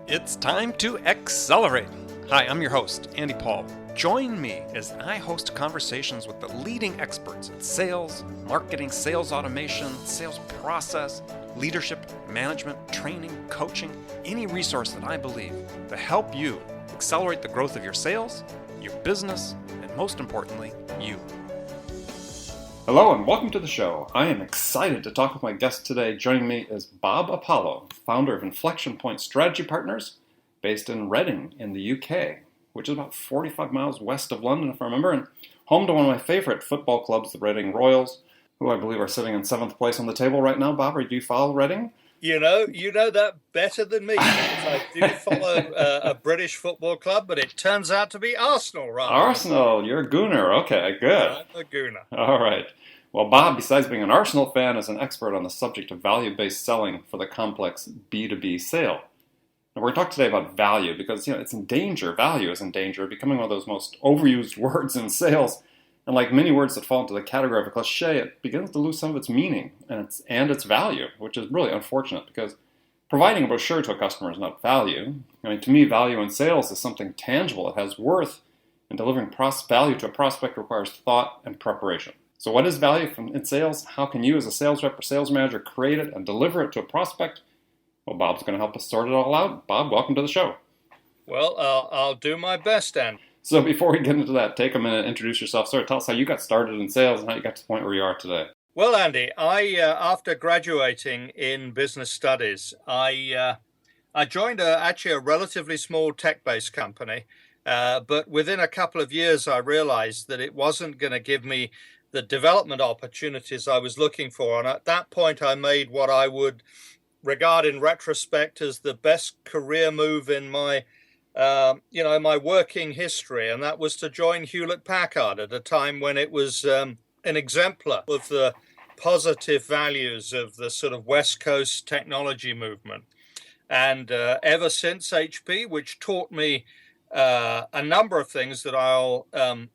It's time to accelerate. Hi, I'm your host, Andy Paul. Join me as I host conversations with the leading experts in sales, marketing, sales automation, sales process, leadership, management, training, coaching, any resource that I believe to help you accelerate the growth of your sales, your business, and most importantly, you. Hello and welcome to the show. I am excited to talk with my guest today. Joining me is Bob Apollo, founder of Inflexion-Point Strategy Partners, based in Reading in the UK, which is about 45 miles west of London, if I remember, and home to one of my favorite football clubs, the Reading Royals, who I believe are sitting in 7th place on the table right now. Bob, do you follow Reading? You know that better than me, because I do follow a British football club, but it turns out to be Arsenal, right? Arsenal, you're a Gooner. Okay, good. I'm a Gooner. All right. Well, Bob, besides being an Arsenal fan, is an expert on the subject of value-based selling for the complex B2B sale. And we're going to talk today about value because, it's in danger. Value is in danger of becoming one of those most overused words in sales. And like many words that fall into the category of a cliche, it begins to lose some of its meaning and its value, which is really unfortunate because providing a brochure to a customer is not value. To me, value in sales is something tangible. It has worth, and delivering value to a prospect requires thought and preparation. So what is value in sales? How can you as a sales rep or sales manager create it and deliver it to a prospect? Well, Bob's going to help us sort it all out. Bob, welcome to the show. Well, I'll do my best, Andy. So before we get into that, take a minute, introduce yourself. Sir, tell us how you got started in sales and how you got to the point where you are today. Well, Andy, I after graduating in business studies, I joined actually a relatively small tech-based company, but within a couple of years, I realized that it wasn't going to give me the development opportunities I was looking for. And at that point, I made what I would regard in retrospect as the best career move in my my working history, and that was to join Hewlett-Packard at a time when it was an exemplar of the positive values of the sort of West Coast technology movement. And ever since HP, which taught me a number of things that I'll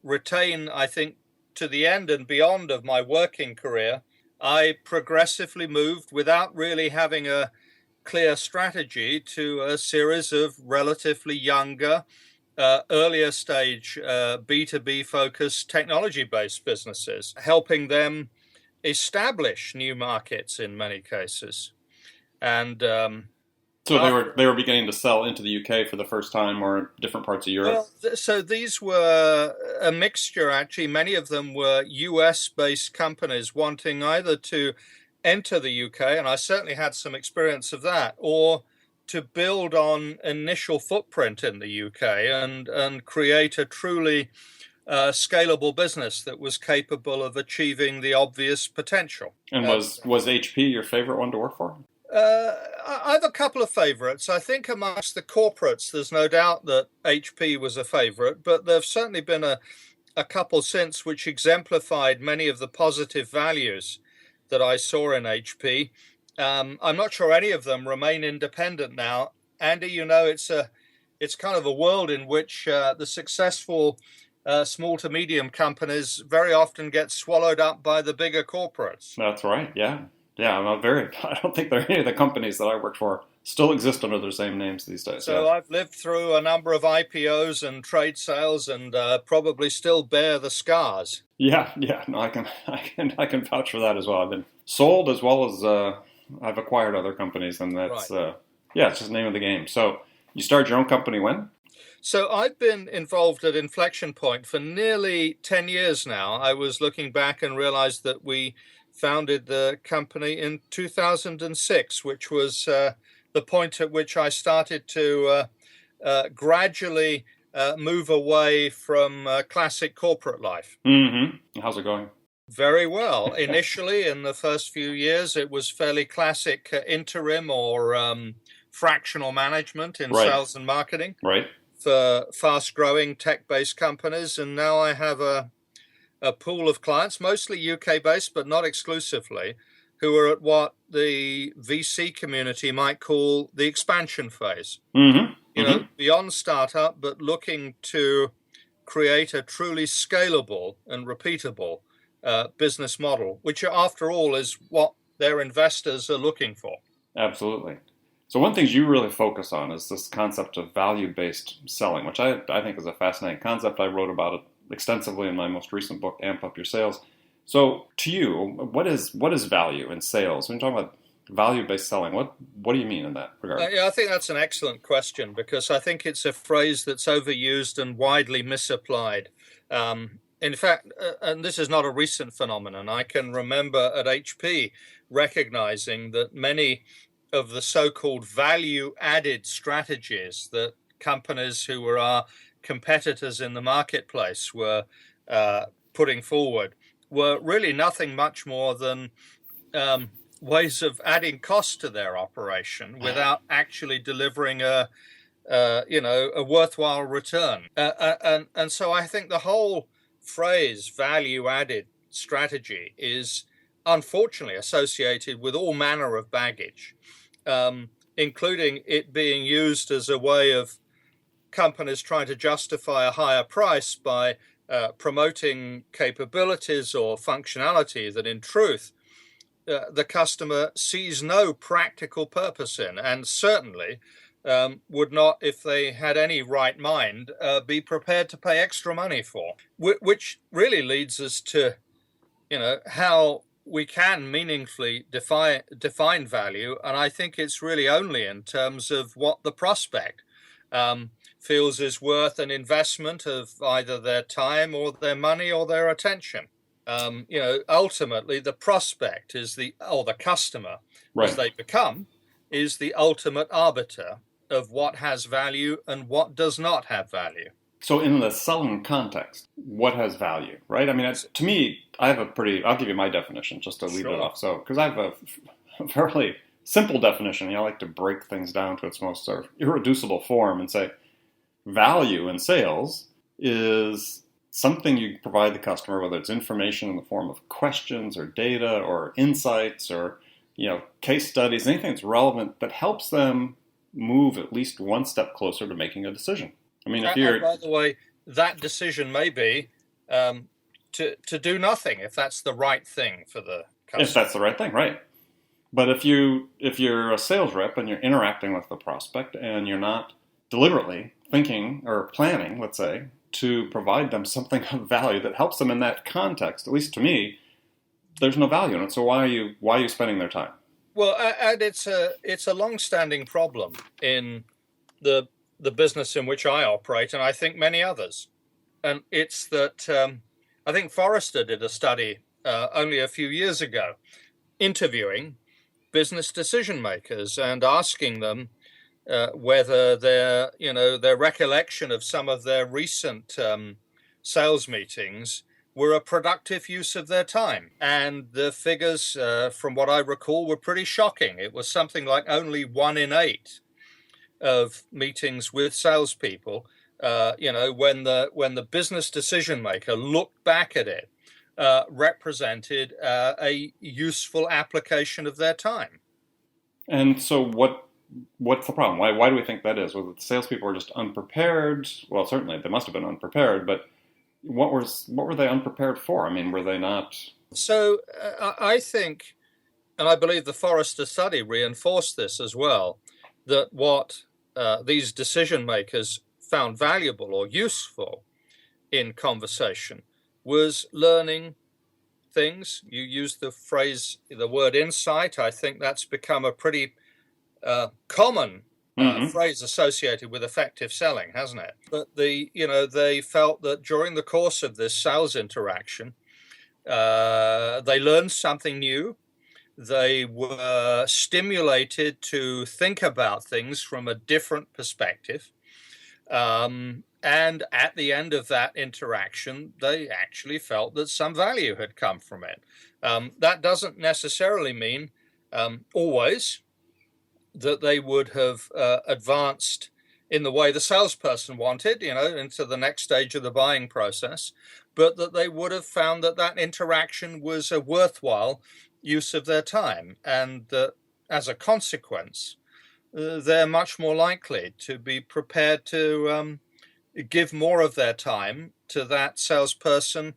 retain, I think, to the end and beyond of my working career, I progressively moved without really having a clear strategy to a series of relatively younger, earlier stage B2B focused technology based businesses, helping them establish new markets in many cases. And so they were beginning to sell into the UK for the first time or different parts of Europe? Well, so these were a mixture, actually. Many of them were US-based companies wanting either to enter the UK, and I certainly had some experience of that, or to build on initial footprint in the UK and create a truly scalable business that was capable of achieving the obvious potential. And was HP your favorite one to work for? I have a couple of favorites. I think amongst the corporates, there's no doubt that HP was a favorite, but there have certainly been a couple since which exemplified many of the positive values that I saw in HP. I'm not sure any of them remain independent now. Andy, it's kind of a world in which the successful small to medium companies very often get swallowed up by the bigger corporates. That's right, yeah. Yeah, I don't think there are any of the companies that I worked for still exist under their same names these days. So yeah. I've lived through a number of IPOs and trade sales and probably still bear the scars. Yeah, no, I can vouch for that as well. I've been sold as well as I've acquired other companies, and that's right. It's just the name of the game. So you started your own company when? So I've been involved at Inflexion Point for nearly 10 years now. I was looking back and realized that we founded the company in 2006, which was the point at which I started to gradually move away from classic corporate life. Mm-hmm. How's it going? Very well. Initially, in the first few years, it was fairly classic interim or fractional management in sales and marketing for fast-growing tech-based companies. And now I have a pool of clients, mostly UK-based, but not exclusively, who are at what the VC community might call the expansion phase. Mm-hmm. Beyond startup, but looking to create a truly scalable and repeatable business model, which after all is what their investors are looking for. Absolutely. So one thing you really focus on is this concept of value-based selling, which I think is a fascinating concept. I wrote about it extensively in my most recent book, Amp Up Your Sales. So to you, what is value in sales? When you're talking about value-based selling, what do you mean in that regard? Yeah, I think that's an excellent question because I think it's a phrase that's overused and widely misapplied. In fact, and this is not a recent phenomenon, I can remember at HP recognizing that many of the so-called value-added strategies that companies who were our competitors in the marketplace were putting forward were really nothing much more than ways of adding cost to their operation without actually delivering a worthwhile return. And so I think the whole phrase value-added strategy is unfortunately associated with all manner of baggage, including it being used as a way of companies trying to justify a higher price by promoting capabilities or functionality that in truth the customer sees no practical purpose in, and certainly would not, if they had any right mind, be prepared to pay extra money for. Which really leads us to, how we can meaningfully define value, and I think it's really only in terms of what the prospect feels is worth an investment of either their time or their money or their attention. Ultimately, the prospect is the customer, Right. as they become, is the ultimate arbiter of what has value and what does not have value. So in the selling context, what has value, right? I mean, to me, I'll give you my definition just to lead it off. So, because I have a fairly simple definition, I like to break things down to its most sort of irreducible form and say value in sales is something you provide the customer, whether it's information in the form of questions or data or insights or case studies, anything that's relevant that helps them move at least one step closer to making a decision. I mean, if you're... By the way, that decision may be to do nothing if that's the right thing for the customer. If that's the right thing, right. But if you're a sales rep and you're interacting with the prospect and you're not deliberately thinking or planning, let's say, to provide them something of value that helps them in that context, at least to me, there's no value in it. So why are you spending their time? Well, and it's a long-standing problem in the business in which I operate, and I think many others. And it's that I think Forrester did a study only a few years ago, interviewing business decision makers and asking them whether their recollection of some of their recent sales meetings were a productive use of their time. And the figures, from what I recall, were pretty shocking. It was something like only 1 in 8 of meetings with salespeople, when the business decision maker looked back at it, represented a useful application of their time. And so what's the problem? Why do we think that is? Was it the salespeople were just unprepared? Well, certainly they must have been unprepared, but what were they unprepared for? I mean, were they not? So I think, and I believe the Forrester study reinforced this as well, that what these decision makers found valuable or useful in conversation was learning things. You used the word insight. I think that's become a pretty common phrase associated with effective selling, hasn't it? But they felt that during the course of this sales interaction, they learned something new. They were stimulated to think about things from a different perspective. And at the end of that interaction, they actually felt that some value had come from it. That doesn't necessarily mean always that they would have advanced in the way the salesperson wanted, into the next stage of the buying process, but that they would have found that interaction was a worthwhile use of their time, and that as a consequence, they're much more likely to be prepared to give more of their time to that salesperson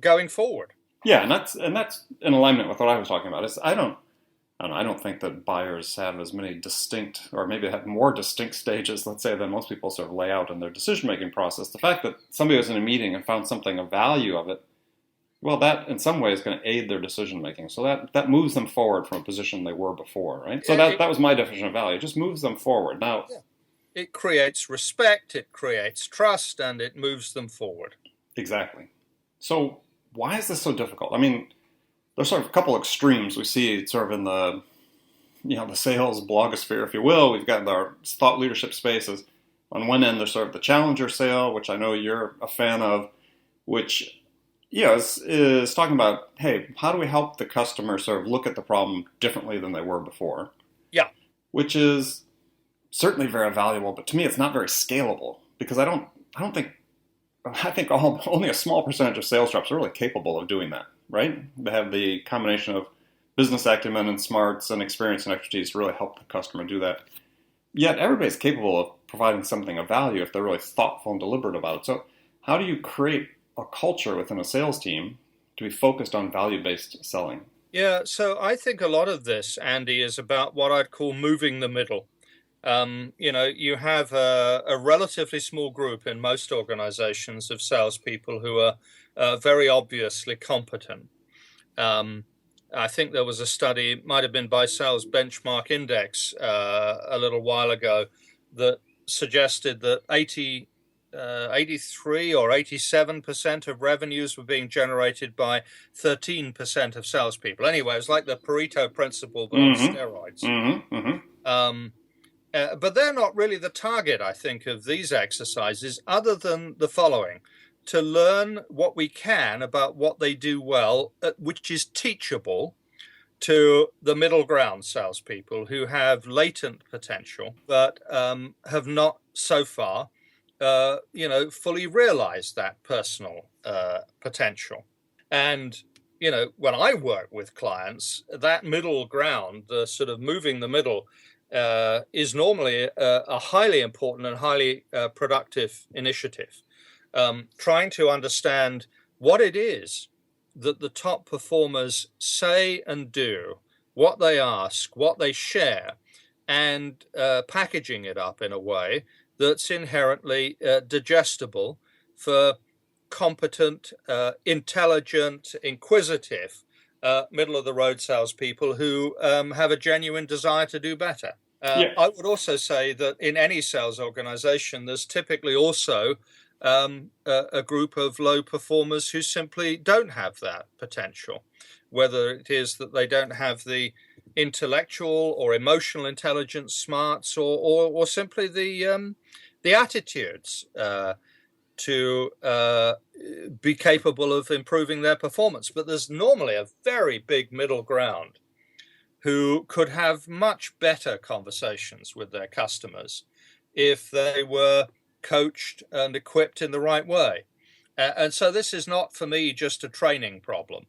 going forward. Yeah, and that's in alignment with what I was talking about. I I don't think that buyers have as many distinct, or maybe have more distinct stages, let's say, than most people sort of lay out in their decision-making process. The fact that somebody was in a meeting and found something of value of it, well, that in some way is going to aid their decision-making. So that moves them forward from a position they were before, right? So that was my definition of value. It just moves them forward. Now, it creates respect, it creates trust, and it moves them forward. Exactly. So why is this so difficult? I mean, there's sort of a couple extremes we see sort of in the, the sales blogosphere, if you will. We've got our thought leadership spaces. On one end, there's sort of the challenger sale, which I know you're a fan of, which is talking about, hey, how do we help the customer sort of look at the problem differently than they were before? Yeah. Which is certainly very valuable, but to me, it's not very scalable because I think only a small percentage of sales reps are really capable of doing that, right? They have the combination of business acumen and smarts and experience and expertise to really help the customer do that. Yet everybody's capable of providing something of value if they're really thoughtful and deliberate about it. So how do you create a culture within a sales team to be focused on value-based selling? Yeah, so I think a lot of this, Andy, is about what I'd call moving the middle. You have a relatively small group in most organizations of salespeople who are very obviously competent. I think there was a study, it might have been by Sales Benchmark Index a little while ago, that suggested that 83 or 87% of revenues were being generated by 13% of salespeople. Anyway, it was like the Pareto principle, but on steroids. But they're not really the target, I think, of these exercises, other than the following: to learn what we can about what they do well, which is teachable to the middle ground salespeople who have latent potential, but have not so far, fully realized that personal potential. And, when I work with clients, that middle ground, the sort of moving the middle, is normally a highly important and highly productive initiative. Trying to understand what it is that the top performers say and do, what they ask, what they share, and packaging it up in a way that's inherently digestible for competent, intelligent, inquisitive, middle-of-the-road salespeople who have a genuine desire to do better. I would also say that in any sales organization, there's typically also a group of low performers who simply don't have that potential, whether it is that they don't have the intellectual or emotional intelligence smarts or simply the attitudes to be capable of improving their performance. But there's normally a very big middle ground who could have much better conversations with their customers if they were coached and equipped in the right way. And so this is not, for me, just a training problem.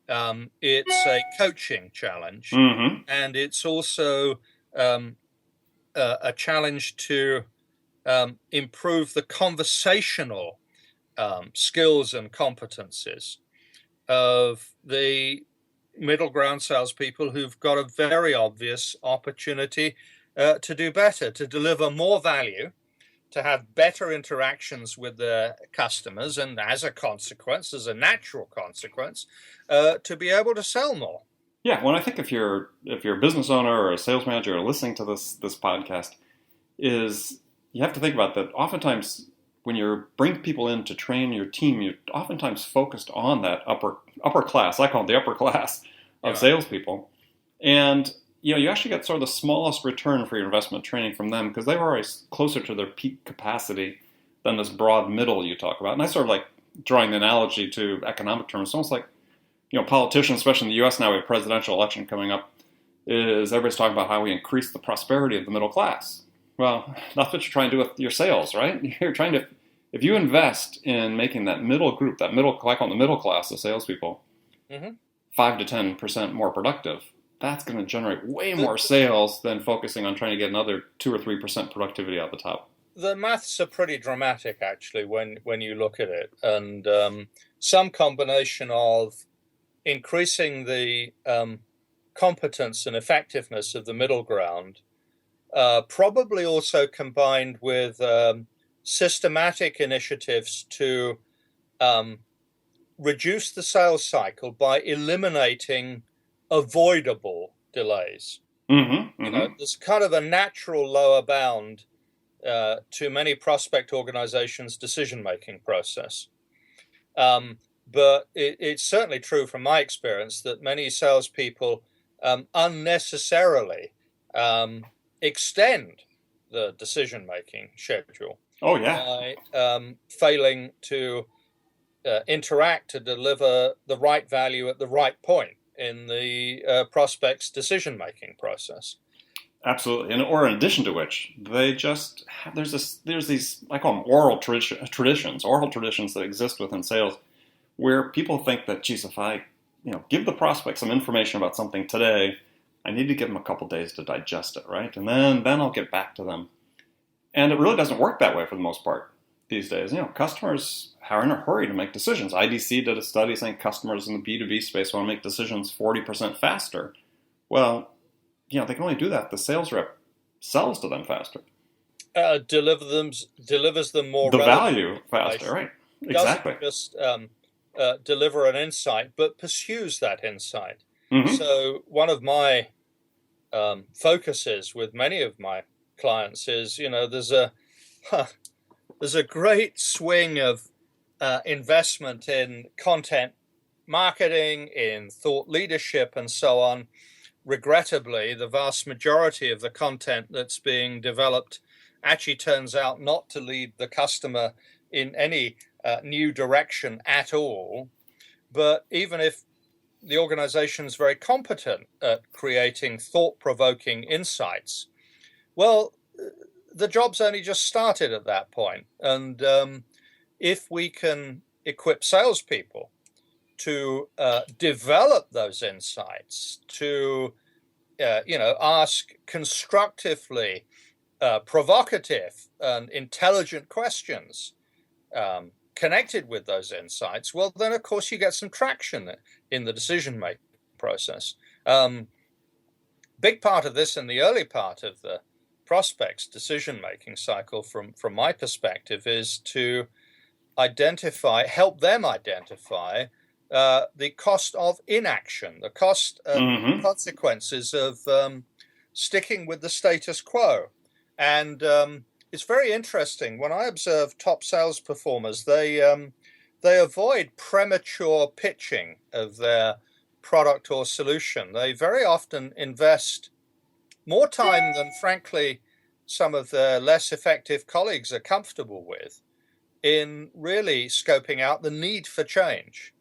It's a coaching challenge, and it's also a challenge to improve the conversational skills and competencies of the middle ground salespeople who've got a very obvious opportunity to do better, to deliver more value, to have better interactions with their customers, and as a consequence, as a natural consequence, to be able to sell more. Yeah, well, I think if you're a business owner or a sales manager or listening to this podcast, is you have to think about that. Oftentimes, when you bring people in to train your team, you're oftentimes focused on that upper class. I call it the upper class of salespeople, and you actually get sort of the smallest return for your investment training from them because they were always closer to their peak capacity than this broad middle you talk about. And I sort of like drawing the analogy to economic terms. It's almost like, politicians, especially in the U.S. now, we have a presidential election coming up, is everybody's talking about how we increase the prosperity of the middle class. Well, that's what you're trying to do with your sales, right? You're trying to, if you invest in making that middle group, I call the middle class of salespeople, 5 to 10% more productive, that's going to generate way more sales than focusing on trying to get another 2 or 3% productivity out the top. The maths are pretty dramatic, actually, when you look at it. And some combination of increasing the competence and effectiveness of the middle ground, probably also combined with systematic initiatives to reduce the sales cycle by eliminating avoidable delays. There's kind of a natural lower bound to many prospect organizations' decision-making process. But it's certainly true from my experience that many salespeople unnecessarily extend the decision-making schedule. Oh, yeah. By failing to interact to deliver the right value at the right point in the prospect's decision-making process. Absolutely, or in addition to which, they just there's these, I call them oral traditions that exist within sales, where people think that, geez, if I give the prospect some information about something today, I need to give them a couple days to digest it, right? And then I'll get back to them. And it really doesn't work that way for the most part these days. customers are in a hurry to make decisions. IDC did a study saying customers in the B2B space want to make decisions 40% faster. Well, they can only do that if the sales rep sells to them faster. Delivers them more the value faster, right? Exactly. Doesn't just deliver an insight, but pursues that insight. Mm-hmm. So one of my focuses with many of my clients is, there's a great swing of investment in content marketing, in thought leadership, and so on. Regrettably, the vast majority of the content that's being developed actually turns out not to lead the customer in any new direction at all. But even if the organization is very competent at creating thought-provoking insights, well, the job's only just started at that point. And if we can equip salespeople to develop those insights, to ask constructively provocative and intelligent questions connected with those insights, well, then of course you get some traction in the decision-making process. Big part of this in the early part of the prospect's decision-making cycle, from my perspective, is to help them identify the cost of inaction, the cost and consequences of sticking with the status quo. And it's very interesting. When I observe top sales performers, they avoid premature pitching of their product or solution. They very often invest more time than, frankly, some of their less effective colleagues are comfortable with in really scoping out the need for change,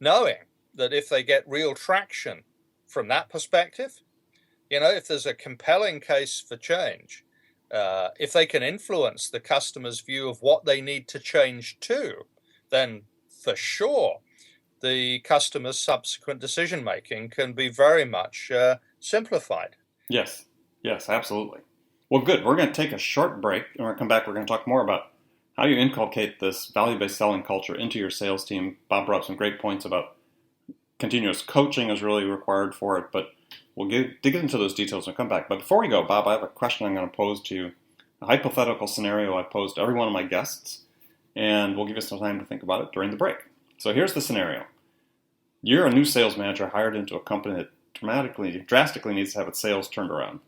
knowing that if they get real traction from that perspective, if there's a compelling case for change, if they can influence the customer's view of what they need to change to, then for sure the customer's subsequent decision-making can be very much simplified. Yes, absolutely. Well, good. We're going to take a short break, and when we come back, we're going to talk more about how you inculcate this value-based selling culture into your sales team. Bob brought up some great points about continuous coaching is really required for it, but we'll dig into those details when we come back. But before we go, Bob, I have a question I'm going to pose to you, a hypothetical scenario I posed to every one of my guests, and we'll give you some time to think about it during the break. So here's the scenario. You're a new sales manager hired into a company that drastically needs to have its sales turned around.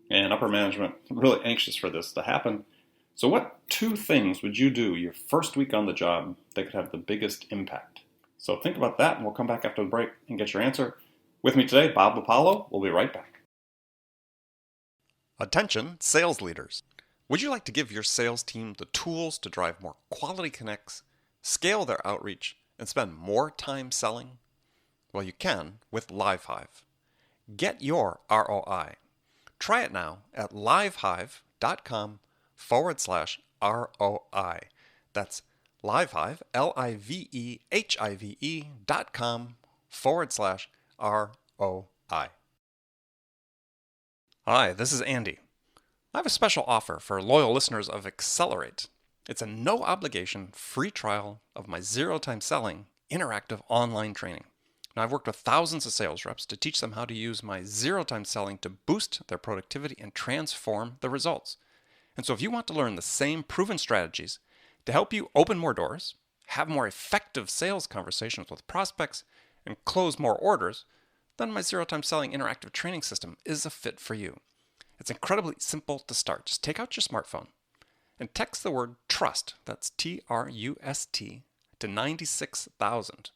And upper management really anxious for this to happen. So what 2 things would you do your first week on the job that could have the biggest impact? So think about that, and we'll come back after the break and get your answer. With me today, Bob Apollo. We'll be right back. Attention, sales leaders. Would you like to give your sales team the tools to drive more quality connects, scale their outreach, and spend more time selling? Well, you can with LiveHive. Get your ROI. Try it now at livehive.com/ROI. That's LiveHive, LiveHive.com/ROI. Hi, this is Andy. I have a special offer for loyal listeners of Accelerate. It's a no-obligation free trial of my zero-time selling interactive online training. Now, I've worked with thousands of sales reps to teach them how to use my zero-time selling to boost their productivity and transform the results. And so if you want to learn the same proven strategies to help you open more doors, have more effective sales conversations with prospects, and close more orders, then my zero-time selling interactive training system is a fit for you. It's incredibly simple to start. Just take out your smartphone and text the word TRUST, that's T-R-U-S-T, to 96,000.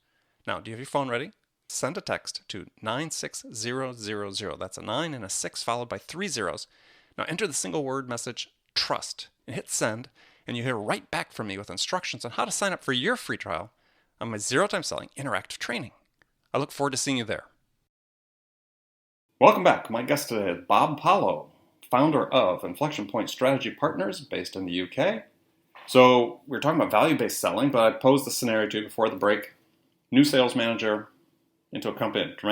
Now, do you have your phone ready? Send a text to 96000. That's a 9 and a 6 followed by 3 zeros. Now enter the single word message TRUST and hit send, and you hear right back from me with instructions on how to sign up for your free trial on my zero-time selling interactive training. I look forward to seeing you there. Welcome back. My guest today is Bob Paulo, founder of Inflexion-Point Strategy Partners based in the UK. So we're talking about value-based selling, but I posed the scenario to you before the break. New sales manager into a company that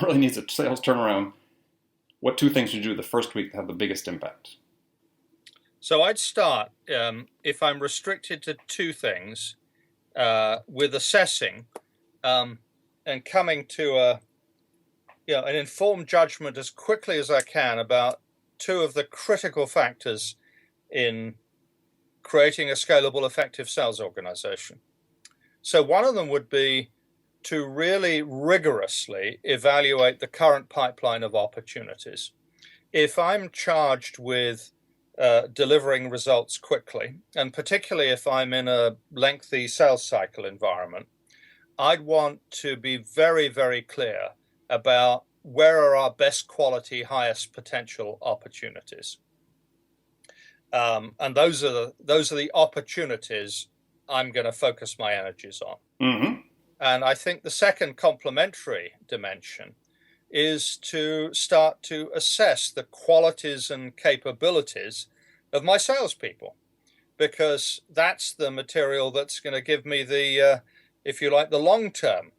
really needs a sales turnaround. What two things you do the first week that have the biggest impact? So I'd start, if I'm restricted to two things, with assessing and coming to an informed judgment as quickly as I can about two of the critical factors in creating a scalable, effective sales organization. So one of them would be to really rigorously evaluate the current pipeline of opportunities. If I'm charged with delivering results quickly, and particularly if I'm in a lengthy sales cycle environment, I'd want to be very, very clear about where are our best quality, highest potential opportunities. And those are the opportunities I'm going to focus my energies on. Mm-hmm. And I think the second complementary dimension is to start to assess the qualities and capabilities of my salespeople, because that's the material that's going to give me the, if you like, the long-term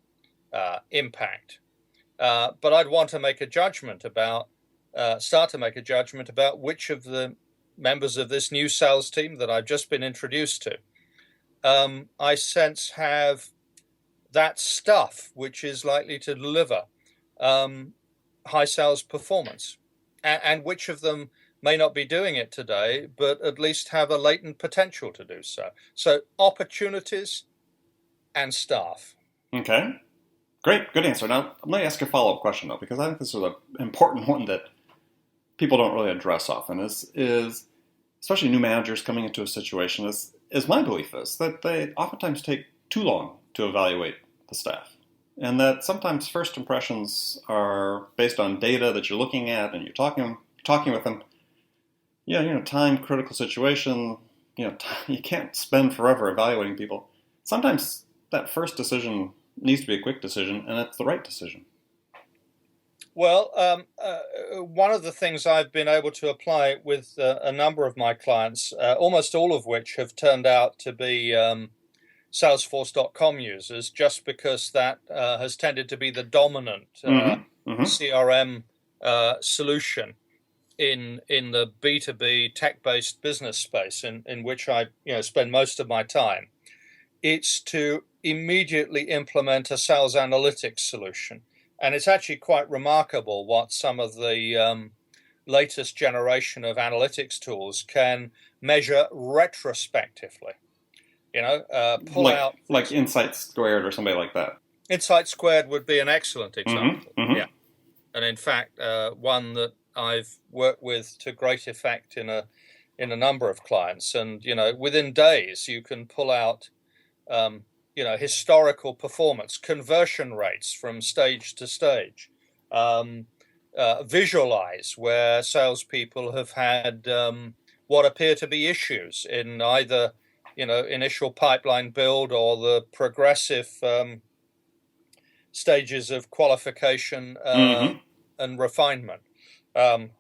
impact. But I'd want to make a judgment about, start to make a judgment about which of the members of this new sales team that I've just been introduced to, I sense have that stuff which is likely to deliver high sales performance, and which of them may not be doing it today, but at least have a latent potential to do so. So opportunities and staff. Okay. Great. Good answer. Now, I'm going to ask you a follow-up question, though, because I think this is an important one that people don't really address often, is especially new managers coming into a situation, is my belief is that they oftentimes take too long to evaluate the staff. And that sometimes first impressions are based on data that you're looking at and you're talking with them. Yeah, time critical situation, you can't spend forever evaluating people. Sometimes that first decision needs to be a quick decision, and it's the right decision. Well, one of the things I've been able to apply with a number of my clients, almost all of which have turned out to be Salesforce.com users, just because that has tended to be the dominant CRM solution in the B2B tech-based business space in which I spend most of my time. It's to immediately implement a sales analytics solution. And it's actually quite remarkable what some of the latest generation of analytics tools can measure retrospectively. Pull out... Like Insight Squared or somebody like that. Insight Squared would be an excellent example. Mm-hmm. Yeah. And in fact, one that I've worked with to great effect in a number of clients. And, within days, you can pull out... historical performance, conversion rates from stage to stage, visualize where salespeople have had what appear to be issues in either, initial pipeline build or the progressive stages of qualification and refinement. And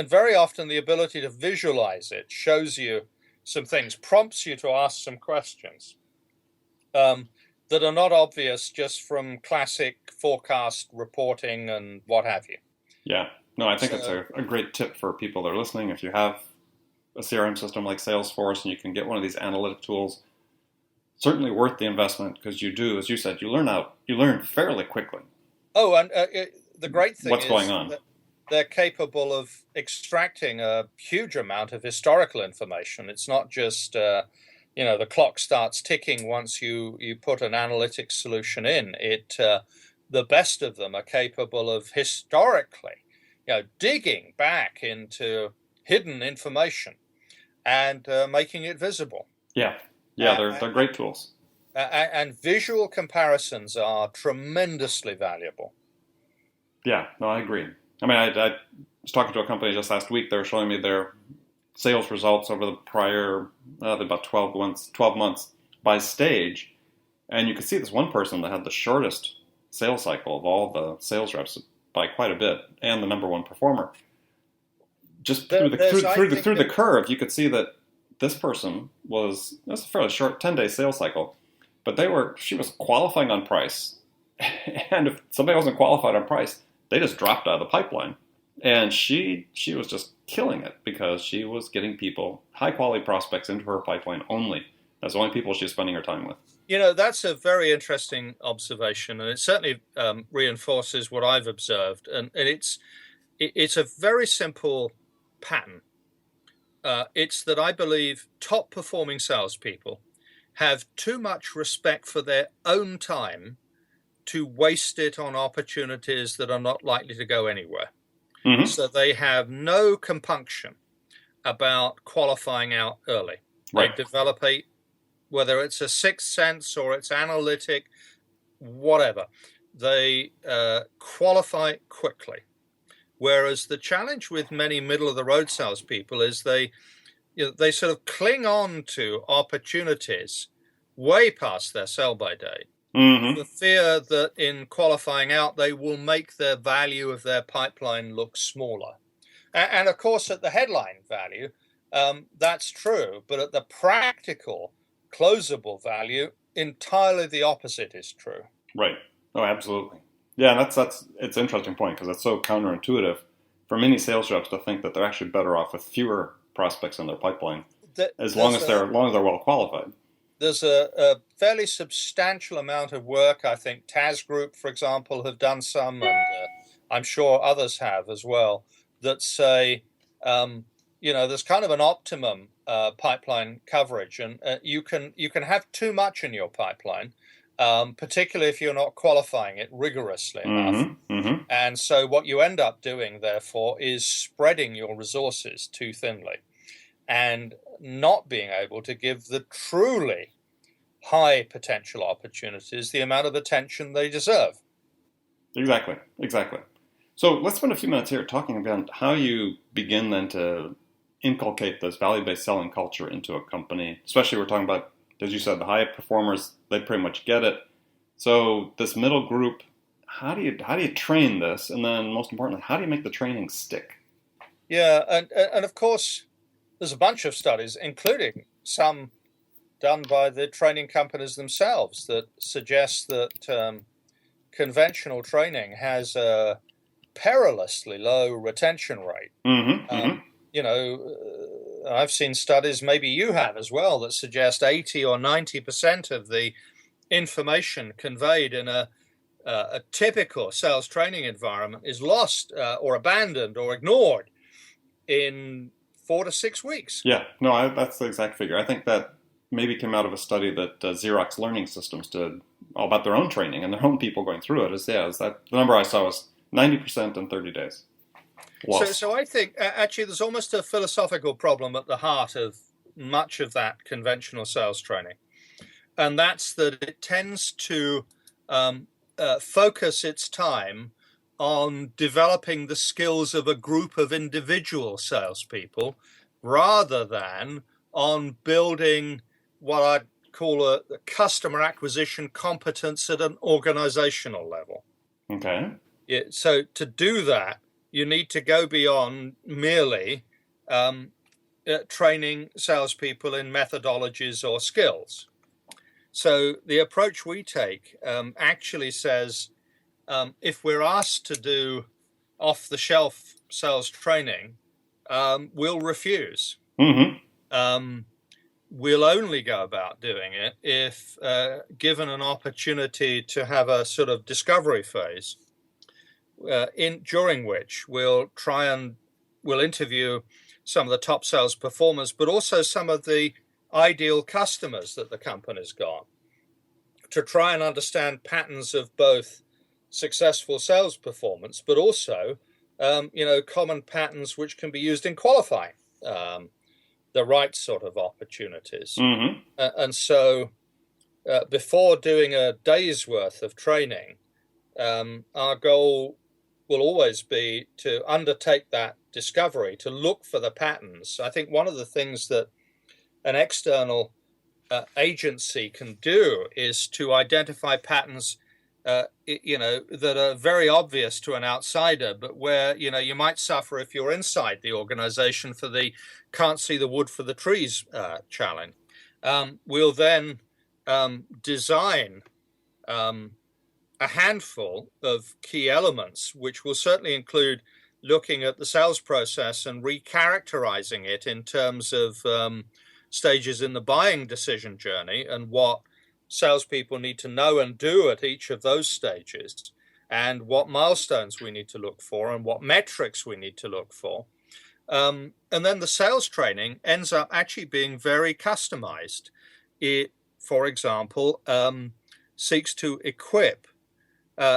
very often the ability to visualize it shows you some things, prompts you to ask some questions that are not obvious just from classic forecast reporting and what have you. Yeah. No, I think it's a great tip for people that are listening. If you have a CRM system like Salesforce and you can get one of these analytic tools, certainly worth the investment because you do, as you said, you learn fairly quickly. Oh, and the great thing What's going is on? that they're capable of extracting a huge amount of historical information. It's not just, the clock starts ticking once you put an analytics solution in. The best of them are capable of historically, digging back into hidden information and making it visible. Yeah, they're great tools. And visual comparisons are tremendously valuable. Yeah, no, I agree. I mean, I was talking to a company just last week. They were showing me their sales results over the prior about 12 months by stage, and you could see this one person that had the shortest sales cycle of all the sales reps by quite a bit, and the number one performer. Just through the curve, you could see that this person that's a fairly short 10-day sales cycle, but she was qualifying on price, and if somebody wasn't qualified on price, they just dropped out of the pipeline. And she was just killing it because she was getting people, high quality prospects, into her pipeline only. That's the only people she's spending her time with. That's a very interesting observation, and it certainly reinforces what I've observed. And it's a very simple pattern. It's that I believe top performing salespeople have too much respect for their own time to waste it on opportunities that are not likely to go anywhere. Mm-hmm. So they have no compunction about qualifying out early. Right. They develop whether it's a sixth sense or it's analytic, whatever, they qualify quickly. Whereas the challenge with many middle-of-the-road salespeople is they sort of cling on to opportunities way past their sell-by date. Mm-hmm. The fear that in qualifying out, they will make the value of their pipeline look smaller. And of course, at the headline value, that's true. But at the practical, closable value, entirely the opposite is true. Right. Oh, absolutely. Yeah, it's an interesting point because it's so counterintuitive for many sales reps to think that they're actually better off with fewer prospects in their pipeline, as long as they're well qualified. There's a fairly substantial amount of work. I think TAS Group, for example, have done some, and I'm sure others have as well, that say, there's kind of an optimum pipeline coverage, and you can have too much in your pipeline, particularly if you're not qualifying it rigorously enough. Mm-hmm. And so what you end up doing, therefore, is spreading your resources too thinly and not being able to give the truly high potential opportunities the amount of attention they deserve. Exactly. So let's spend a few minutes here talking about how you begin then to inculcate this value-based selling culture into a company. Especially we're talking about, as you said, the high performers, they pretty much get it. So this middle group, how do you train this? And then most importantly, how do you make the training stick? Yeah, and of course, there's a bunch of studies, including some done by the training companies themselves, that suggest that conventional training has a perilously low retention rate. Mm-hmm. I've seen studies, maybe you have as well, that suggest 80 or 90% of the information conveyed in a typical sales training environment is lost or abandoned or ignored in 4 to 6 weeks. Yeah, no, that's the exact figure. I think that maybe came out of a study that Xerox Learning Systems did all about their own training and their own people going through it. Is that the number I saw was 90% in 30 days. So I think actually there's almost a philosophical problem at the heart of much of that conventional sales training. And that's that it tends to focus its time on developing the skills of a group of individual salespeople rather than on building what I'd call a customer acquisition competence at an organizational level. Okay. Yeah, so to do that, you need to go beyond merely training salespeople in methodologies or skills. So the approach we take actually says, if we're asked to do off-the-shelf sales training, we'll refuse. Mm-hmm. we'll only go about doing it if given an opportunity to have a sort of discovery phase during which we'll interview some of the top sales performers, but also some of the ideal customers that the company's got, to try and understand patterns of both successful sales performance, but also common patterns which can be used in qualifying the right sort of opportunities. Mm-hmm. And so before doing a day's worth of training, our goal will always be to undertake that discovery, to look for the patterns. I think one of the things that an external agency can do is to identify patterns that are very obvious to an outsider, but where you might suffer if you're inside the organization for the can't see the wood for the trees challenge. We'll then design a handful of key elements, which will certainly include looking at the sales process and recharacterizing it in terms of stages in the buying decision journey and what salespeople need to know and do at each of those stages, and what milestones we need to look for and what metrics we need to look for. And then the sales training ends up actually being very customized. It, for example, seeks to equip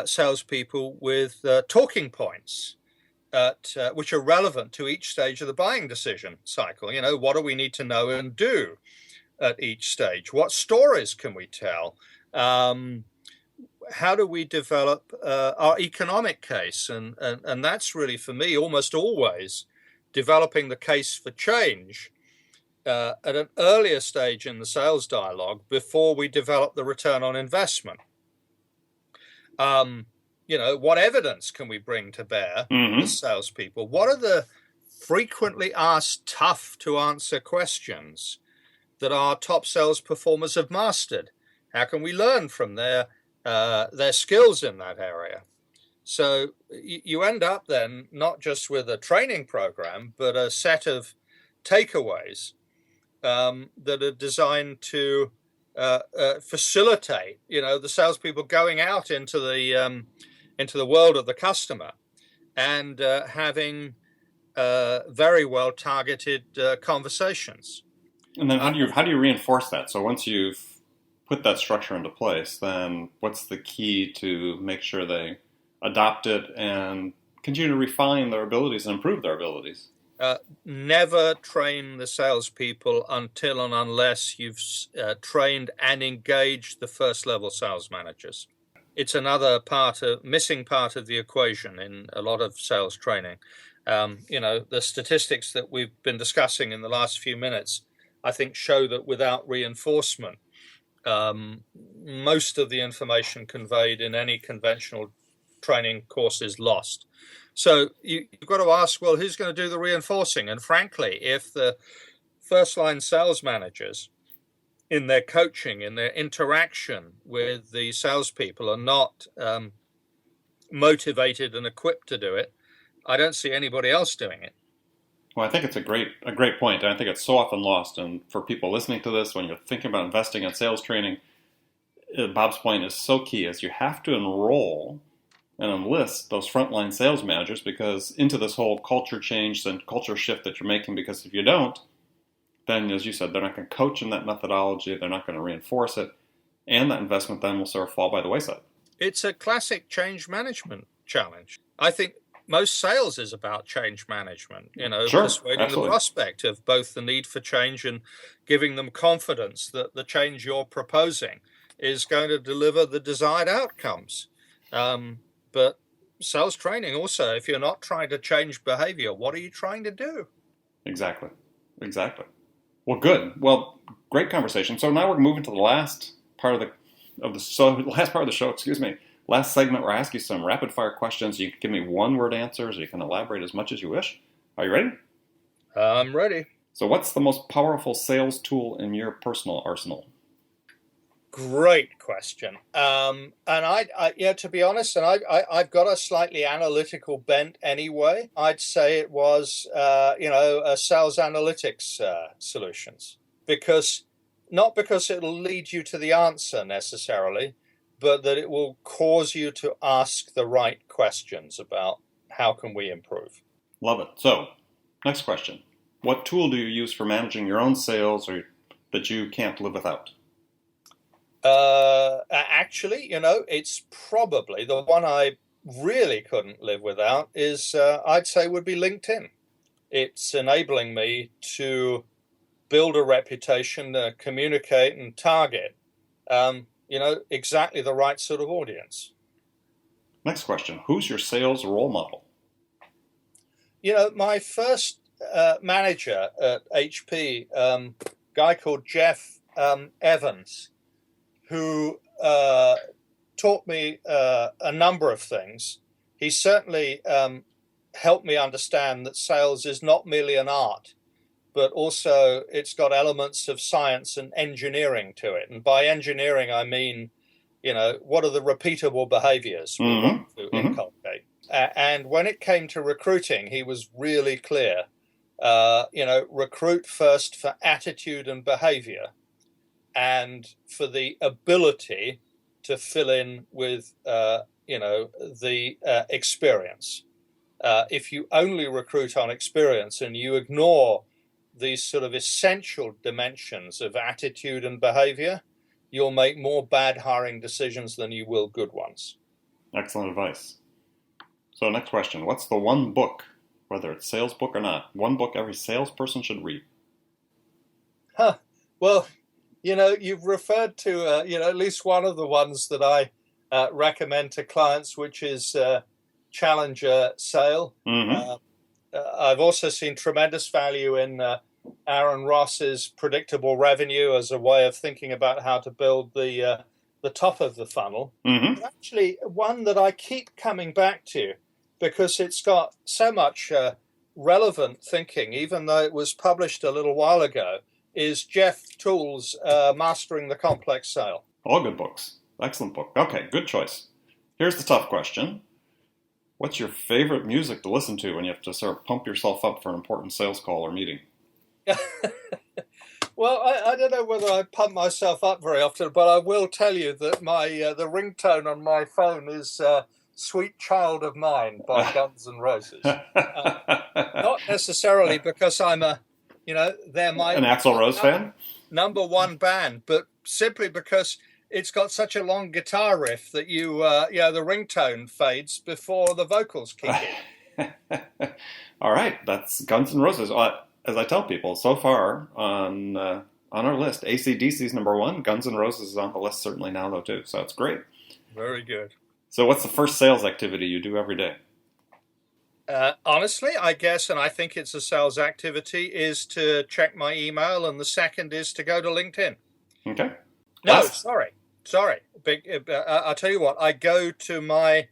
salespeople with talking points which are relevant to each stage of the buying decision cycle. What do we need to know and do at each stage? What stories can we tell? How do we develop our economic case? And that's really, for me, almost always developing the case for change at an earlier stage in the sales dialogue before we develop the return on investment. What evidence can we bring to bear as salespeople? What are the frequently asked, tough to answer questions that our top sales performers have mastered? How can we learn from their skills in that area? So you end up then not just with a training program, but a set of takeaways that are designed to facilitate, the salespeople going out into the world of the customer and having very well targeted conversations. And then how do you reinforce that? So once you've put that structure into place, then what's the key to make sure they adopt it and continue to refine their abilities and improve their abilities? Never train the salespeople until and unless you've trained and engaged the first level sales managers. It's another missing part of the equation in a lot of sales training. The statistics that we've been discussing in the last few minutes, I think, show that without reinforcement, most of the information conveyed in any conventional training course is lost. So you've got to ask, well, who's going to do the reinforcing? And frankly, if the first line sales managers in their coaching, in their interaction with the salespeople are not motivated and equipped to do it, I don't see anybody else doing it. Well, I think it's a great point, and I think it's so often lost. And for people listening to this, when you're thinking about investing in sales training, Bob's point is so key, is you have to enroll and enlist those frontline sales managers into this whole culture change and culture shift that you're making, because if you don't, then, as you said, they're not going to coach in that methodology, they're not going to reinforce it, and that investment then will sort of fall by the wayside. It's a classic change management challenge. I think most sales is about change management, Sure, persuading absolutely. the prospect of both the need for change and giving them confidence that the change you're proposing is going to deliver the desired outcomes. But sales training also, if you're not trying to change behavior, what are you trying to do? Exactly. Well, good. Well, great conversation. So now we're moving to the last part of the show. Excuse me. Last segment, where I ask you some rapid fire questions. You can give me one word answers, or you can elaborate as much as you wish. Are you ready? I'm ready. So, what's the most powerful sales tool in your personal arsenal? Great question. And to be honest, and I've got a slightly analytical bent anyway. I'd say it was, a sales analytics solutions. because not because it'll lead you to the answer necessarily, but that it will cause you to ask the right questions about how can we improve. Love it. So, next question. What tool do you use for managing your own sales or that you can't live without? Actually, it's probably the one I really couldn't live without is, I'd say, would be LinkedIn. It's enabling me to build a reputation, communicate and target, exactly the right sort of audience. Next question. Who's your sales role model? My first manager at HP, guy called Jeff Evans, who taught me a number of things. He certainly helped me understand that sales is not merely an art, but also it's got elements of science and engineering to it. And by engineering, I mean, what are the repeatable behaviors we want to inculcate? And when it came to recruiting, he was really clear. Recruit first for attitude and behavior, and for the ability to fill in with, the experience. If you only recruit on experience and you ignore these sort of essential dimensions of attitude and behavior, you'll make more bad hiring decisions than you will good ones. Excellent advice. So next question. What's the one book, whether it's sales book or not, one book every salesperson should read? Well, you've referred to, at least one of the ones that I recommend to clients, which is Challenger Sale. I've also seen tremendous value in Aaron Ross's Predictable Revenue as a way of thinking about how to build the top of the funnel. But actually, one that I keep coming back to because it's got so much relevant thinking, even though it was published a little while ago, is Jeff Toole's Mastering the Complex Sale. All good books. Excellent book. Okay, good choice. Here's the tough question. What's your favorite music to listen to when you have to sort of pump yourself up for an important sales call or meeting? Well, I don't know whether I pump myself up very often, but I will tell you that my the ringtone on my phone is Sweet Child of Mine by Guns N' Roses. Not necessarily because I'm they're my an Axl Rose fan? Number one band, but simply because it's got such a long guitar riff that the ringtone fades before the vocals kick in. All right, that's Guns N' Roses. As I tell people, so far on our list, AC/DC's number one. Guns N' Roses is on the list certainly now, though, too. So it's great. Very good. So what's the first sales activity you do every day? Honestly, I guess, and I think it's a sales activity, is to check my email, and the second is to go to LinkedIn. Okay. No, sorry. I'll tell you what. I go to my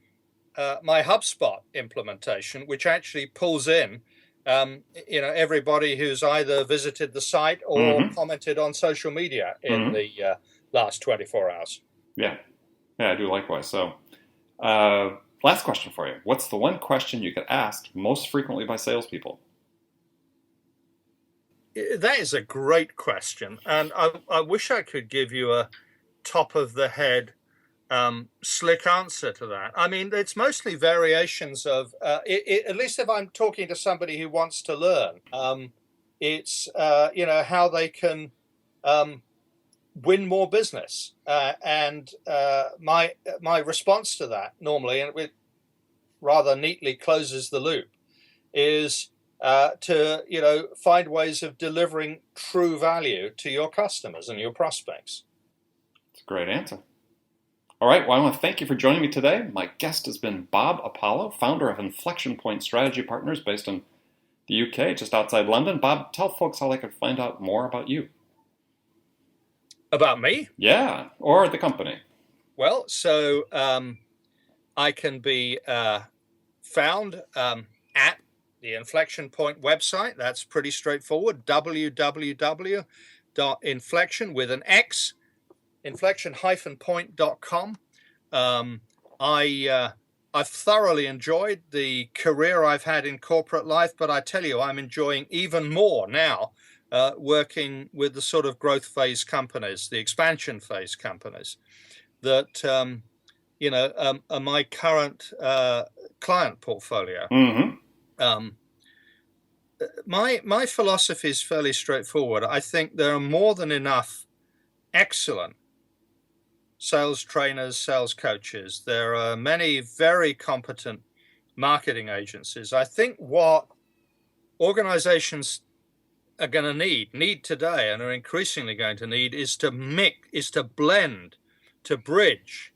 HubSpot implementation, which actually pulls in, everybody who's either visited the site or commented on social media in the last 24 hours. Yeah, I do likewise. So, last question for you. What's the one question you get asked most frequently by salespeople? That is a great question. And I wish I could give you a top-of-the-head slick answer to that. I mean, it's mostly variations of, at least if I'm talking to somebody who wants to learn, it's, how they can win more business. And my response to that normally, and it rather neatly closes the loop, is to, find ways of delivering true value to your customers and your prospects. It's a great answer. All right, well, I want to thank you for joining me today. My guest has been Bob Apollo, founder of Inflexion-Point Strategy Partners based in the UK, just outside London. Bob, tell folks how they can find out more about you. About me? Yeah, or the company. Well, so I can be found at the Inflexion Point website. That's pretty straightforward. www.inflexion with an X, inflexion-point.com. I've thoroughly enjoyed the career I've had in corporate life, but I tell you, I'm enjoying even more now working with the sort of growth phase companies, the expansion phase companies that, are my current client portfolio. Mm-hmm. My philosophy is fairly straightforward. I think there are more than enough excellent sales trainers, sales coaches. There are many very competent marketing agencies. I think what organizations are going to need today, and are increasingly going to need, is to blend, to bridge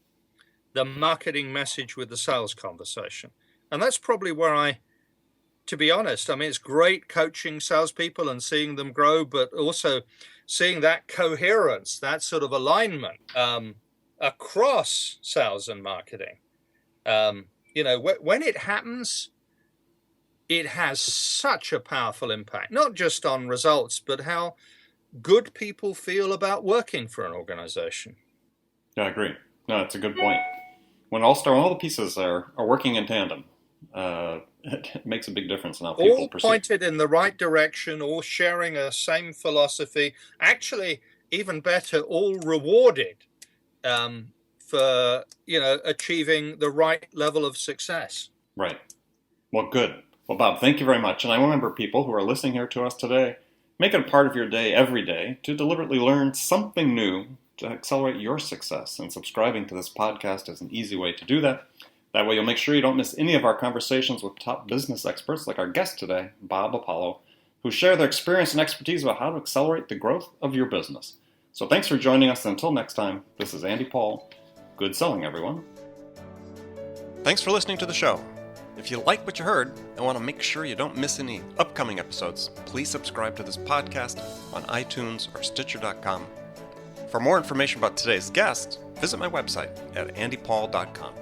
the marketing message with the sales conversation. And that's probably where to be honest, I mean, it's great coaching salespeople and seeing them grow, but also seeing that coherence, that sort of alignment across sales and marketing. When it happens, it has such a powerful impact, not just on results, but how good people feel about working for an organization. Yeah, I agree. No, that's a good point. When all the pieces are working in tandem, it makes a big difference in how people all perceive. Pointed in the right direction, all sharing a same philosophy. Actually, even better, all rewarded for achieving the right level of success. Right. Well, good. Well, Bob, thank you very much. And I remember people who are listening here to us today, make it a part of your day every day to deliberately learn something new to accelerate your success. And subscribing to this podcast is an easy way to do that. That way you'll make sure you don't miss any of our conversations with top business experts like our guest today, Bob Apollo, who share their experience and expertise about how to accelerate the growth of your business. So thanks for joining us. And until next time, this is Andy Paul. Good selling, everyone. Thanks for listening to the show. If you like what you heard and want to make sure you don't miss any upcoming episodes, please subscribe to this podcast on iTunes or Stitcher.com. For more information about today's guest, visit my website at andypaul.com.